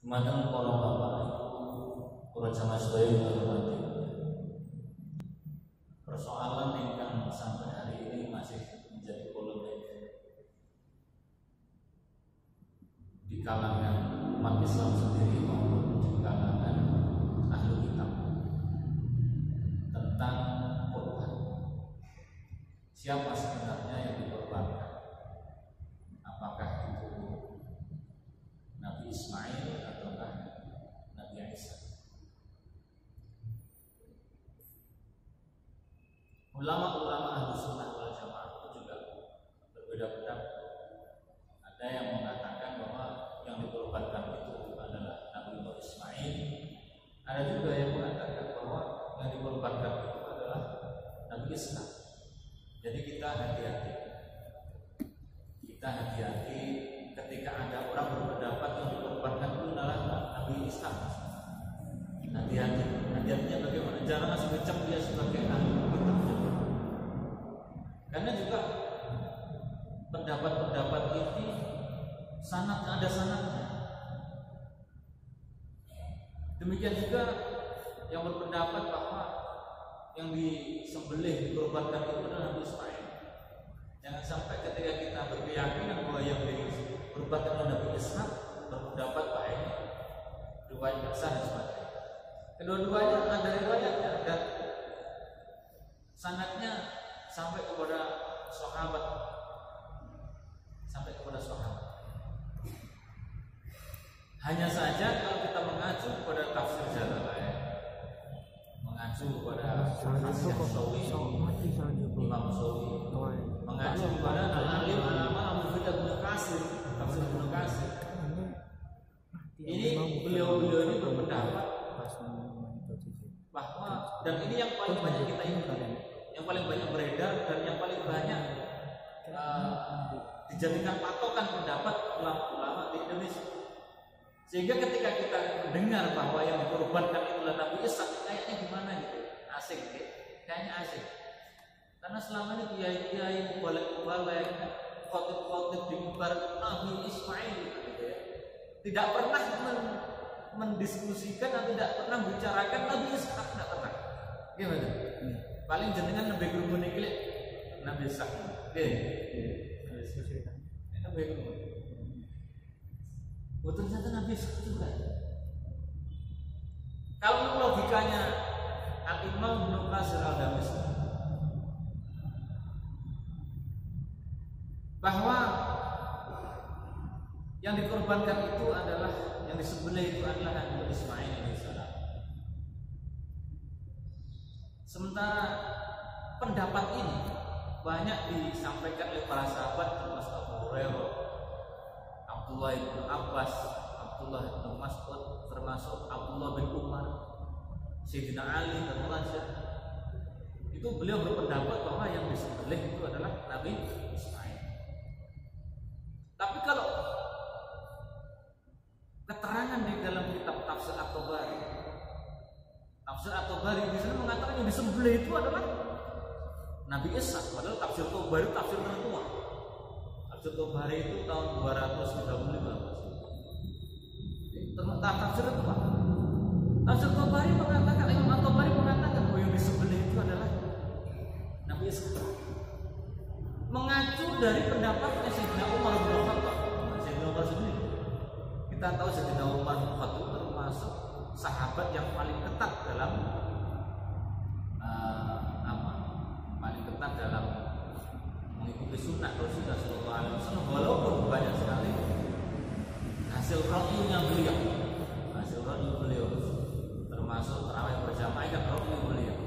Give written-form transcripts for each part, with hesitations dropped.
Dumateng para bapak para jamaah sedaya hormati. Persoalan yang sampai hari ini masih menjadi polemik di kalangan umat Islam sendiri maupun di kalangan ahli kitab tentang korban. Siapa sebenarnya yang dikorbankan? Apakah itu Nabi Ismail ataukah Nabi Isa? Ulama-ulama ahlu sunnah wal jamaah itu juga berbeda pendapat. Ada yang mengatakan bahwa yang dikorbankan itu adalah Nabi Ismail. Ada juga yang mengatakan bahwa yang dikorbankan itu adalah Nabi Isa. Jadi kita hati-hati. Kita hati-hati ketika ada orang berpendapat yang dikorbankan itu adalah Nabi Isa. Hati-hatinya bagaimana? Jangan langsung dicap dia sebagai ahli kitab. Karena juga pendapat-pendapat ini ada sanadnya. Demikian juga yang berpendapat bahwa yang disembelih dikorbankan itu adalah Nabi Ismail. Jangan sampai ketika kita berkeyakinan bahwa yang dikorbankan adalah Nabi Isa, berpendapat baik, riwayat besar dan sebagainya. Kedua-duanya ada riwayatnya dan sanadnya sampai kepada sahabat. Hanya saja kalau kita mengacu kepada tafsir Jalalain, mengacu kepada Sawi, Imam Sawi, mengacu kepada Al-Alim Al-Amal Al-Mufidah Ibnu Katsir, tafsir Ibnu Katsir. Ini beliau-beliau ini berpendapat bahwa, dan ini yang paling banyak kita ikuti, yang paling banyak beredar dan yang paling banyak dijadikan patokan pendapat ulama-ulama di Indonesia. Sehingga ketika kita mendengar bahwa yang dikorbankan itulah Nabi Isa, kayaknya gimana gitu, asing gitu, kayaknya asing. Karena selama ini kiai-kiai mubalek-mubalek, khotib-khotib di mimbar Nabi Ismail gitu ya, tidak pernah mendiskusikan dan tidak pernah bicarakan Nabi Isa, tidak pernah. Gimana? Paling jenengan lebih guru niklik Nabi Isa. Nabi guru. Ternyata Nabi Isa juga. Kalau logikanya Al-Imam Ibnu Katsir Al-Damashqi bahwa yang dikorbankan itu adalah, yang disembelih itu adalah Nabi Ismail alaihissalam. Sementara pendapat ini banyak disampaikan oleh para sahabat termasuk Abu Hurairah, Abdullah bin Abbas, Abdullah bin Mas'ud, termasuk Abdullah bin Umar, Sayyidina Ali dan Rasul. Itu beliau berpendapat bahwa yang disembelih itu adalah Nabi Ismail. Tapi kalau keterangan di dalam kitab Tafsir At-Tabari, di sana mengatakan yang disembelih itu adalah Nabi Isa, padahal Tafsir At-Tabari tafsir tertua. Tafsir At-Tabari itu tahun 235. Tafsir tertua. Tafsir At-Tabari mengatakan, Imam At-Tabari mengatakan bahwa yang disembelih itu adalah Nabi Isa. Mengacu dari pendapatnya Sayyidina Umar bin Khattab. Sayyidina Umar sendiri. Kita tahu Sayyidina Umar bin Khattab termasuk sahabat yang paling ketat dalam dalam mengikuti sunnah Rasulullah SAW, walaupun banyak sekali hasil rakyunya beliau, termasuk tarawih berjamaah kan rakyu beliau.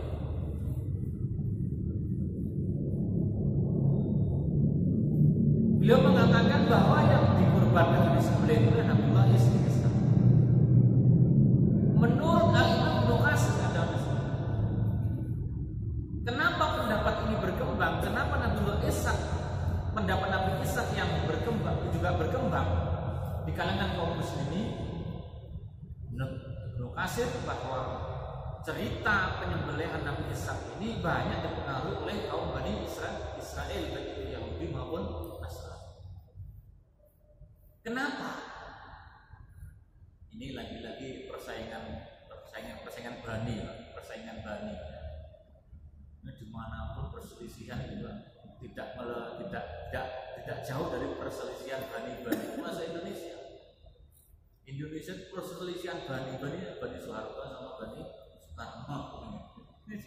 Beliau mengatakan bahwa yang dikorbankan di sebelah itu adalah Nabiullah Isa. Menurut Al-Imam Ibnu Katsir, kenapa pendapat ini berkembang? Kenapa Nabiullah Isa, pendapat Nabi Isa yang berkembang di kalangan kaum muslimin? Ibnu Katsir bahwa cerita penyembelihan Nabi Isa ini banyak dipengaruhi oleh kaum Bani Israel, baik itu Yahudi maupun Nasrani. Kenapa? Ini lagi-lagi persaingan bani. Ini dimanapun perselisihan juga tidak jauh dari perselisihan bani masa Indonesia. Indonesia perselisihan bani Soeharto sama bani Soekarno. Bani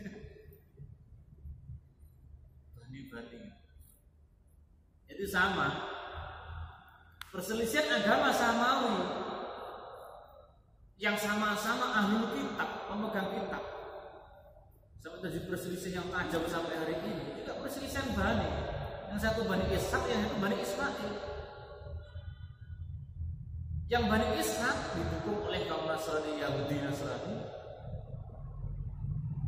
itu sama. Perselisihan agama samawi yang sama-sama ahlul kitab, pemegang kitab. Sampai terjadi perselisihan yang tajam sampai hari ini. Juga perselisihan bani. Yang satu bani Ishak, yang satu bani Ismail. Yang bani Ishak didukung oleh kaum Nasrani, Yahudi, Nasrani.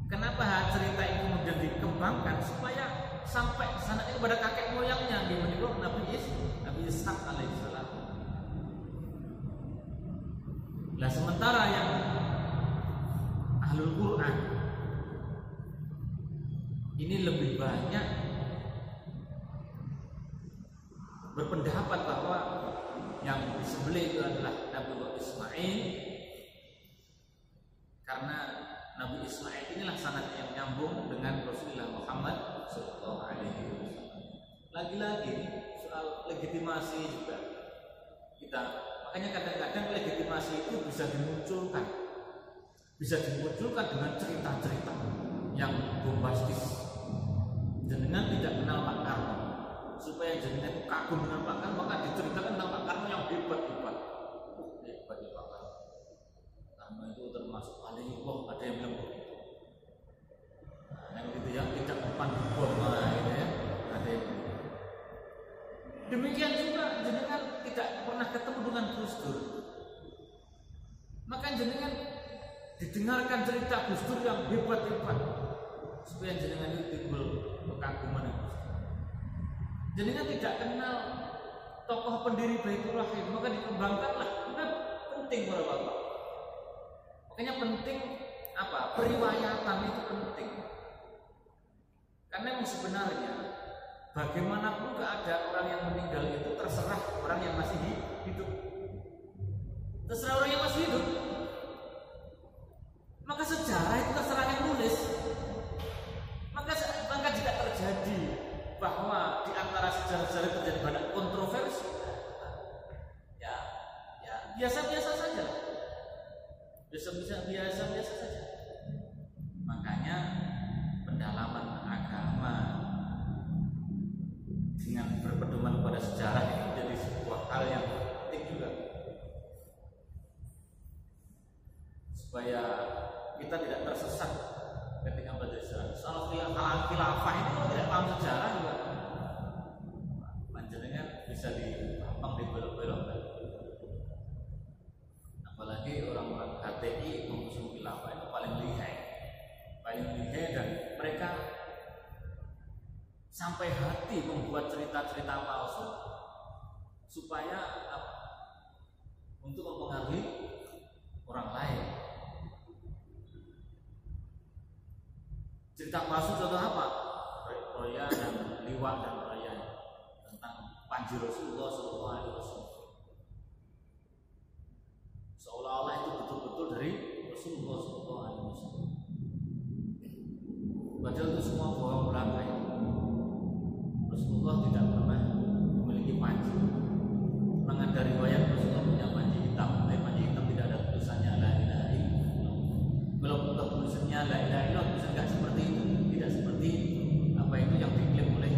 Kenapa cerita ini kemudian dikembangkan supaya sampai sana kepada kakek moyangnya di mana Nabi Ishak alaihissalam. Nah, sementara yang ahlul Quran ini lebih banyak berpendapat bahwa yang disembelih itu adalah Nabi Ismail, karena Nabi Ismail inilah sanad yang nyambung dengan Rasulullah Muhammad Sallallahu Alaihi Wasallam. Lagi-lagi soal legitimasi juga kita, makanya kadang-kadang legitimasi itu bisa dimunculkan dengan cerita-cerita yang bombastis. Jenengan tidak kenal Pak Karno, supaya jenengan itu kagum dengan Pak Karno, maka diceritakan tentang Pak Karno yang hebat-hebat. Hebatnya Pak Karno. Karno itu termasuk paling bom, ada yang bilang begitu. Nah, yang gitu yang tidak umpan bom, gitu ya. Ada yang demikian juga jenengan tidak pernah ketemu dengan Gus Dur, maka jenengan didengarkan cerita Gus Dur yang hebat-hebat supaya jenengan itu timbul kekaguman Gus Dur. Jenengan tidak kenal tokoh pendiri Baitur Rahim, maka dikembangkanlah. Itu penting para bapak. Makanya penting apa? Periwayatan itu penting. Karena yang sebenarnya bagaimanapun keadaan orang yang meninggal itu terserah orang yang masih hidup. Terserah orang yang masih hidup. Maka sejarah itu terserah yang nulis. Maka jika terjadi bahwa di antara sejarah-sejarah terjadi banyak kontroversi, ya biasa-biasa saja. Biasa-biasa saja. Makanya pendalaman agama dengan berpedoman pada sejarah ini menjadi sebuah hal yang penting juga, supaya kita tidak tersesat ketika belajar sejarah. Soal khilafah ini kalau tidak paham sejarah juga panjenengan bisa digampang dibelok-belokkan. Apalagi orang-orang HTI mengusung khilafah itu paling lihai dan mereka sampai hati membuat cerita-cerita palsu supaya untuk mempengaruhi orang lain. Cerita palsu contoh apa? Roya dan liwat dan roya tentang panji Rasulullah SAW. Seolah-olah itu betul-betul dari Rasulullah SAW. Padahal itu semua bohong belaka ya. Rasulullah tidak pernah memiliki panji. Memang ada riwayat Rasulullah punya panji hitam, tapi panji hitam tidak ada tulisannya la ilaha illallah. Kalau untuk tulisannya la ilaha illallah, tulisan tidak seperti itu, tidak seperti apa itu yang diklaim oleh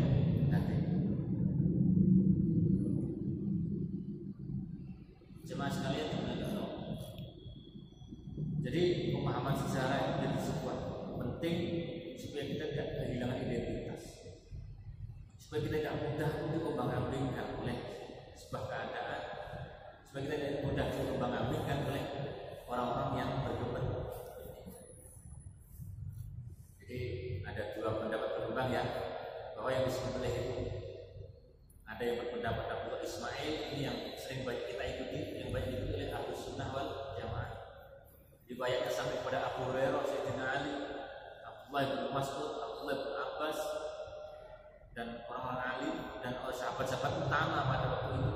Nabi. Jemaah sekalian yang jadi pemahaman sejarah itu menjadi sebuah penting supaya kita tidak kehilangan identitas, supaya kita tidak mudah untuk kembang-ambingkan oleh sebuah keadaan, supaya kita tidak mudah dikembang-ambingkan oleh orang-orang yang berkepentingan. Jadi ada dua pendapat berkembang ya, bahwa yang disembelih itu ada yang berpendapat Nabi Ismail ini yang sering banyak kita ikuti, yang banyak diikuti oleh Ahlus Sunnah wal Jamaah. Dibayarkan sampai kepada Abu Hurairah, Sayyidina Ali, Abdullah bin Mas'ud, Abdullah bin Abbas, dan orang-orang alim dan sahabat-sahabat utama pada waktu itu.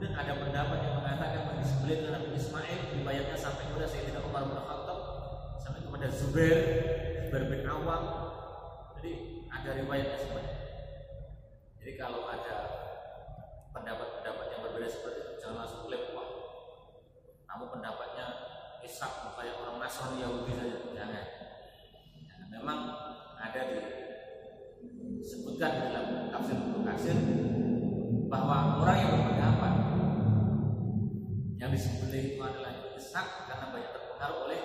Kemudian ada pendapat yang mengatakan bahwa disembelih dengan Nabi Ismail, riwayatnya sampai kepada Sayyidina Umar bin Khattab, sampai kepada Zubair bin Awam. Jadi ada riwayatnya semuanya. Jadi kalau ada pendapat-pendapat yang berbeda seperti itu, jangan langsung klaim, wah kamu pendapatnya Ishak kayak orang Nasrani Yahudi saja. Jangan. Memang ada disebutkan di dalam tafsir Ibnu Katsir bahwa orang yang berpendapat yang disembelih itu adalah Ishak karena banyak terpengaruh oleh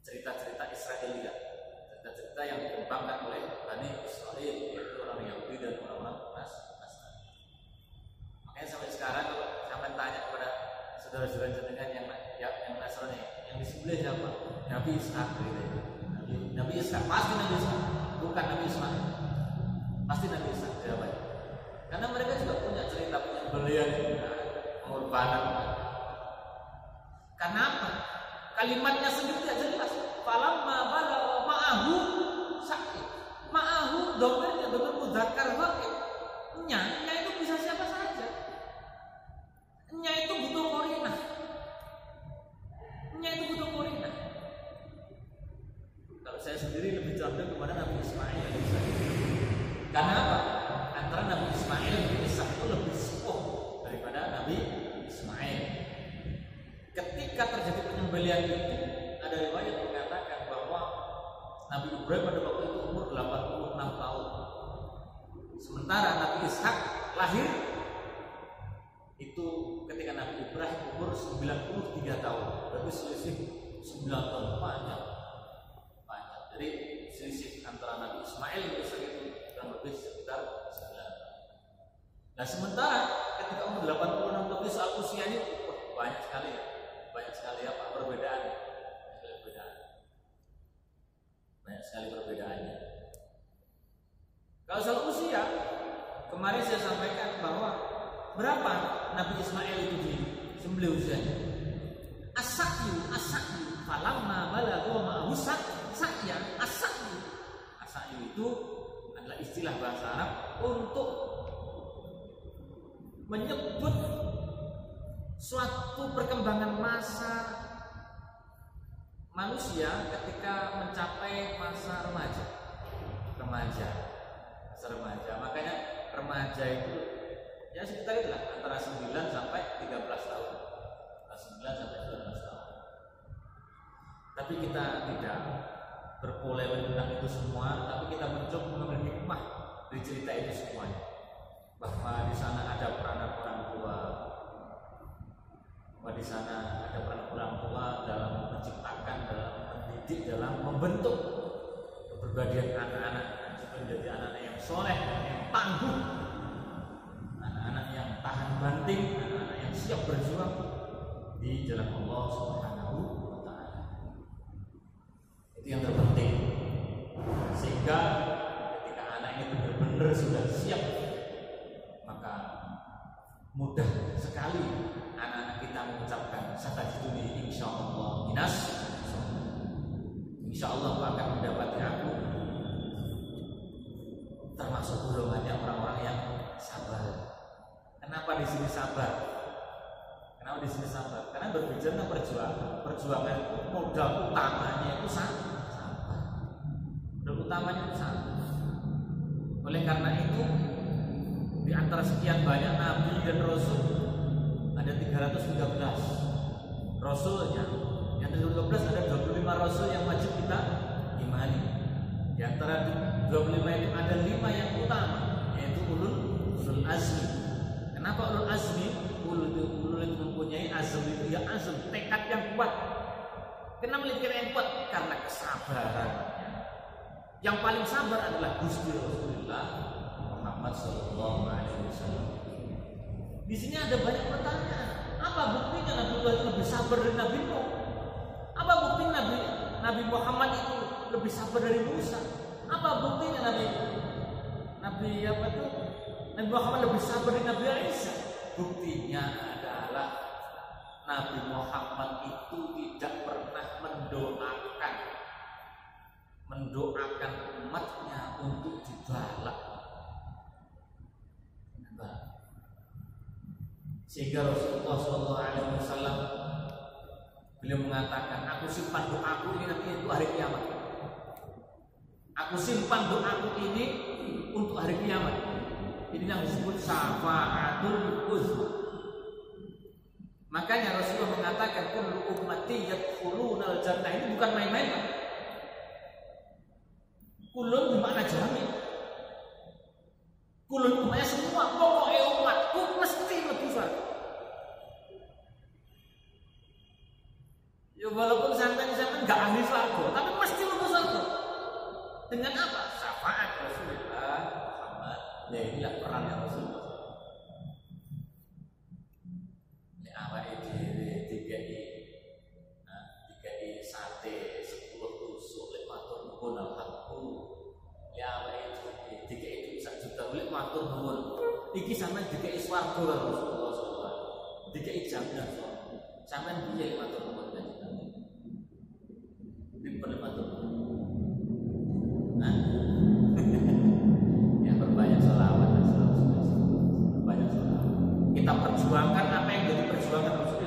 cerita-cerita Israelia, cerita-cerita yang dikembangkan oleh Bani Israel, yaitu orang Yahudi dan orang-orang Nasrani. Makanya sampai sekarang kalau sampai tanya kepada saudara-saudara jenengan yang Nasrani, yang disembelih siapa? Nabi Ishak, Nabi Ishak, pasti Nabi Ishak, bukan Nabi Ismail, pasti Nabi Ishak jawabannya. Karena mereka juga punya cerita penyembelihan, pengorbanan. Karena apa? Kalimatnya sendiri tidak jelas. Falamma balagha ma'ahu sakit. Ma'ahu domirnya domir mudzakkar ghaib. Nya itu bisa siapa saja. Nya itu butuh qarinah. Nya itu butuh qarinah. Kalau saya sendiri lebih condong kepada Nabi Ismail. Karena apa? Antara Nabi Ismail dan Ishak itu lebih sepuh daripada Nabi Ismail. Ketika terjadi penyembelihan itu, ada riwayat mengatakan bahwa Nabi Ibrahim pada waktu itu umur 86 tahun. Sementara Nabi Ishak lahir itu ketika Nabi Ibrahim umur 93 tahun. Berarti selisih 9 tahun, panjang. Jadi selisih antara Nabi Ismail dan Ishak itu kurang lebih sekitar 9 tahun. Nah sementara ketika umur 86 lebih soal usianya banyak sekali apa perbedaannya. Banyak sekali perbedaannya. Kalau soal usia, kemarin saya sampaikan bahwa berapa Nabi Ismail itu disembelih usianya? Asakyu, falamma balagha ma'ahu sakya, asakyu itu adalah istilah bahasa Arab untuk menyebut suatu perkembangan masa manusia ketika mencapai masa remaja. Makanya remaja itu ya sekitar itulah antara 9 sampai 13 tahun. Antara 9 sampai 12 tahun. Tapi kita tidak berpolemik tentang itu semua, tapi kita mencoba mengambil hikmah dari cerita itu semuanya. Bahwa di sana ada peranan orang tua, bahwa di sana ada peran orang tua dalam menciptakan, dalam mendidik, dalam membentuk kepribadian anak-anak supaya menjadi anak-anak yang soleh, yang tangguh, anak-anak yang tahan banting, anak-anak yang siap berjuang di jalan Allah Subhanahu wa Ta'ala. Itu yang terpenting. Sehingga ketika anak ini benar-benar sudah siap, maka mudah sekali anak-anak kita mengucapkan satajiduni insyaallah minas, insyaallah aku akan mendapati aku termasuk golongannya orang-orang yang sabar. Kenapa di sini sabar? Karena berbicara tentang perjuangan itu modal utamanya itu sabar. Modal utamanya itu sabar. Oleh karena itu di antara sekian banyak nabi dan rasul ada 313 rasulnya. Yang 313 ada 25 rasul yang wajib kita imani. Di antara 25 itu ada 5 yang utama, yaitu ulul azmi. Kenapa ulul azmi? Ulul itu mempunyai azm, itu ya azm, tekad yang kuat. Kenapa tekad yang kuat? Karena kesabarannya. Yang paling sabar adalah Gusti Rasulullah Muhammad sallallahu alaihi wasallam. Di sini ada banyak pertanyaan. Apa buktinya Nabi itu lebih sabar dari Nabi Nuh? Apa bukti Nabi Muhammad itu lebih sabar dari Musa? Apa buktinya Nabi Muhammad lebih sabar dari Nabi Isa? Buktinya adalah Nabi Muhammad itu tidak pernah mendoakan umatnya untuk dibalak. Sehingga Rasulullah SAW beliau mengatakan, aku simpan doaku ini nanti untuk hari kiamat. Aku simpan doaku ini untuk hari kiamat. Ini yang disebut syafa'atul uzma. Makanya Rasulullah mengatakan kullu ummati yadkhulunal jannah. Ini bukan main-main, Pak. Kulun bermakna jami'. Kulun umatnya semua, pokoknya umatku mesti mlebu surga. Ya walaupun sampai enggak ahli surga, tapi mesti mlebu surga. Dengan apa? Syafaat Rasulullah Muhammad. Ya inilah perannya Rasulullah. Dikai sate 10 tusuk lek matur nuwun alhamdulillah. Ya awake dhewe dikai 1 juta lek matur nuwun. Iki sampean dikai swarga Rasulullah sallallahu. Dikai jannah. Sampean piye matur nuwun kanjeng. Dipun matur nuwun. Nah. Ya berbanyak selawat dan berbanyak selawat. Kita perjuangkan apa yang jadi perjuangan Rasulullah.